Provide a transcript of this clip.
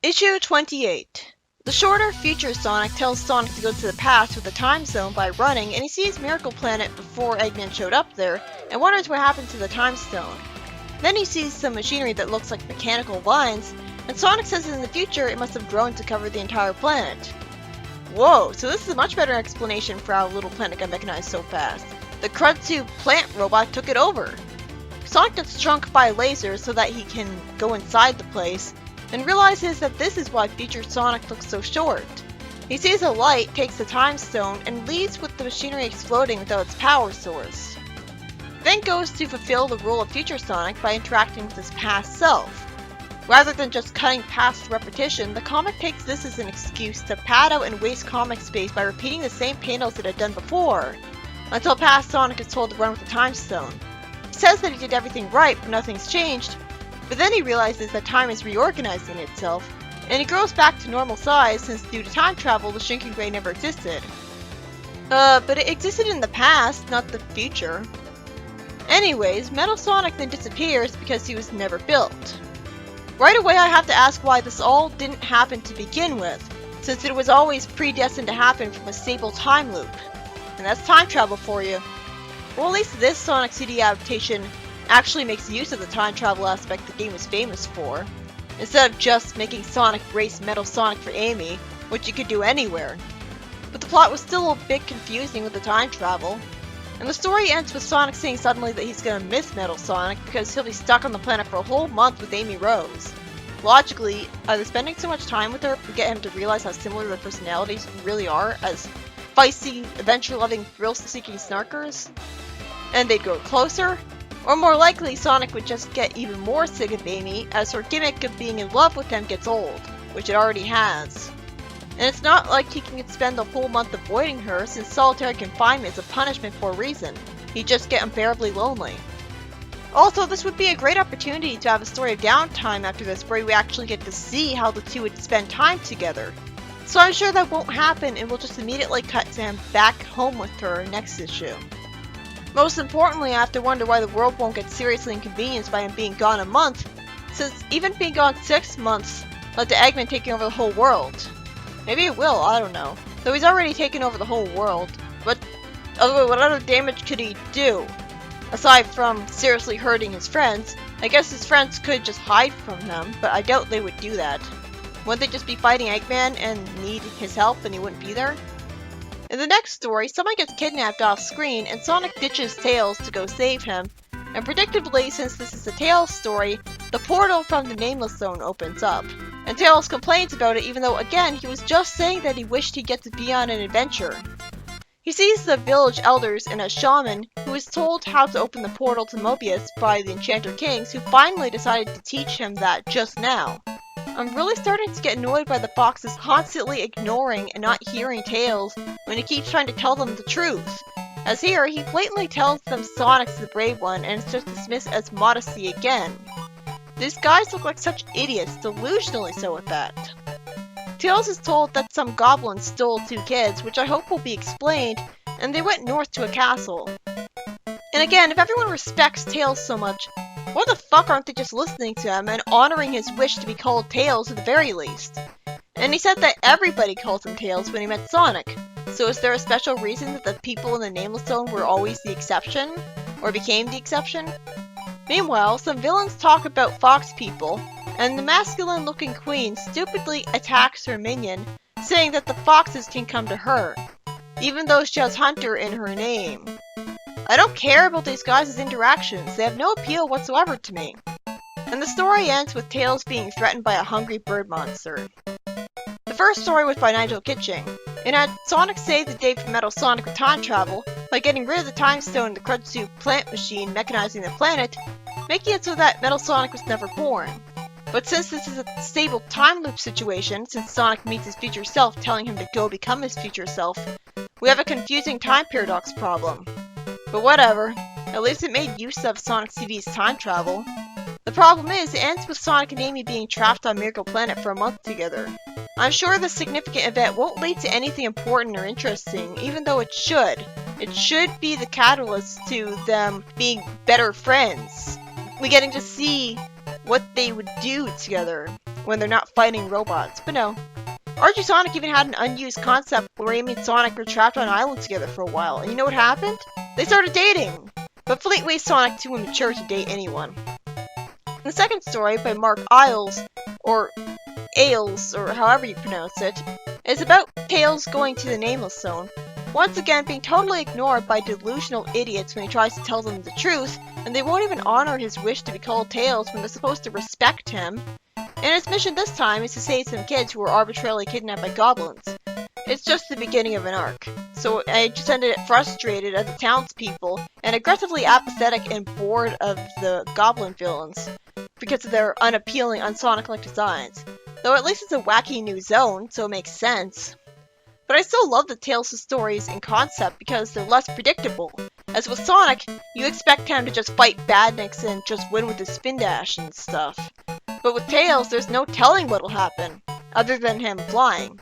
Issue 28. The shorter future Sonic tells Sonic to go to the past with the time zone by running, and he sees Miracle Planet before Eggman showed up there, and wonders what happened to the time stone. Then he sees some machinery that looks like mechanical lines, and Sonic says in the future it must have grown to cover the entire planet. Whoa, so this is a much better explanation for how Little Planet got mechanized so fast. The Krudzu plant robot took it over. Sonic gets shrunk by a laser so that he can go inside the place, and realizes that this is why future Sonic looks so short. He sees a light, takes the time stone, and leaves with the machinery exploding without its power source. Then goes to fulfill the role of future Sonic by interacting with his past self. Rather than just cutting past the repetition, the comic takes this as an excuse to pad out and waste comic space by repeating the same panels it had done before, until past Sonic is told to run with the time stone. He says that he did everything right, but nothing's changed, but then he realizes that time is reorganizing itself, and he grows back to normal size since due to time travel the shrinking ray never existed. But it existed in the past, not the future. Anyways, Metal Sonic then disappears because he was never built. Right away I have to ask why this all didn't happen to begin with, since it was always predestined to happen from a stable time loop. And that's time travel for you. Well, at least this Sonic CD adaptation actually makes use of the time travel aspect the game is famous for, instead of just making Sonic race Metal Sonic for Amy, which you could do anywhere. But the plot was still a bit confusing with the time travel, and the story ends with Sonic saying suddenly that he's gonna miss Metal Sonic because he'll be stuck on the planet for a whole month with Amy Rose. Logically, either spending so much time with her would get him to realize how similar their personalities really are as feisty, adventure-loving, thrill-seeking snarkers, and they'd grow closer, or more likely Sonic would just get even more sick of Amy as her gimmick of being in love with him gets old, which it already has. And it's not like he can spend the whole month avoiding her since solitary confinement is a punishment for a reason. He'd just get unbearably lonely. Also, this would be a great opportunity to have a story of downtime after this where we actually get to see how the two would spend time together. So I'm sure that won't happen and we'll just immediately cut to him back home with her next issue. Most importantly, I have to wonder why the world won't get seriously inconvenienced by him being gone a month, since even being gone 6 months led to Eggman taking over the whole world. Maybe it will, I don't know. Though he's already taken over the whole world, but what other damage could he do? Aside from seriously hurting his friends, I guess his friends could just hide from them, but I doubt they would do that. Wouldn't they just be fighting Eggman and need his help and he wouldn't be there? In the next story, someone gets kidnapped off screen and Sonic ditches Tails to go save him. And predictably, since this is a Tails story, the portal from the Nameless Zone opens up. And Tails complains about it even though, again, he was just saying that he wished he'd get to be on an adventure. He sees the village elders and a shaman who is told how to open the portal to Mobius by the Enchanter Kings who finally decided to teach him that just now. I'm really starting to get annoyed by the foxes constantly ignoring and not hearing Tails when he keeps trying to tell them the truth. As here, he blatantly tells them Sonic's the brave one and it's just dismissed as modesty again. These guys look like such idiots, delusionally so at that. Tails is told that some goblins stole 2 kids, which I hope will be explained, and they went north to a castle. And again, if everyone respects Tails so much, why the fuck aren't they just listening to him and honoring his wish to be called Tails at the very least? And he said that everybody calls him Tails when he met Sonic. So is there a special reason that the people in the Nameless Zone were always the exception? Or became the exception? Meanwhile, some villains talk about fox people, and the masculine-looking queen stupidly attacks her minion, saying that the foxes can come to her, even though she has Hunter in her name. I don't care about these guys' interactions, they have no appeal whatsoever to me. And the story ends with Tails being threatened by a hungry bird monster. The first story was by Nigel Kitching. It had Sonic save the day from Metal Sonic with time travel by getting rid of the time stone and the Krudzu plant machine mechanizing the planet, making it so that Metal Sonic was never born. But since this is a stable time loop situation, since Sonic meets his future self telling him to go become his future self, we have a confusing time paradox problem. But whatever, at least it made use of Sonic CD's time travel. The problem is, it ends with Sonic and Amy being trapped on Miracle Planet for a month together. I'm sure this significant event won't lead to anything important or interesting, even though it should. It should be the catalyst to them being better friends. We getting to see what they would do together. when they're not fighting robots, but no. Archie Sonic even had an unused concept where Amy and Sonic were trapped on an island together for a while, and you know what happened? They started dating! But Fleetway Sonic too immature to date anyone. The second story, by Mark Ailes, or Ailes, or however you pronounce it, is about Tails going to the Nameless Zone, once again being totally ignored by delusional idiots when he tries to tell them the truth, and they won't even honor his wish to be called Tails when they're supposed to respect him. And his mission this time is to save some kids who were arbitrarily kidnapped by goblins. It's just the beginning of an arc, so I just ended it frustrated at the townspeople and aggressively apathetic and bored of the goblin villains because of their unappealing, unsonic-like designs. Though at least it's a wacky new zone, so it makes sense. But I still love the Tails' stories in concept because they're less predictable. As with Sonic, you expect him to just fight badniks and just win with his spin dash and stuff. But with Tails, there's no telling what'll happen, other than him flying.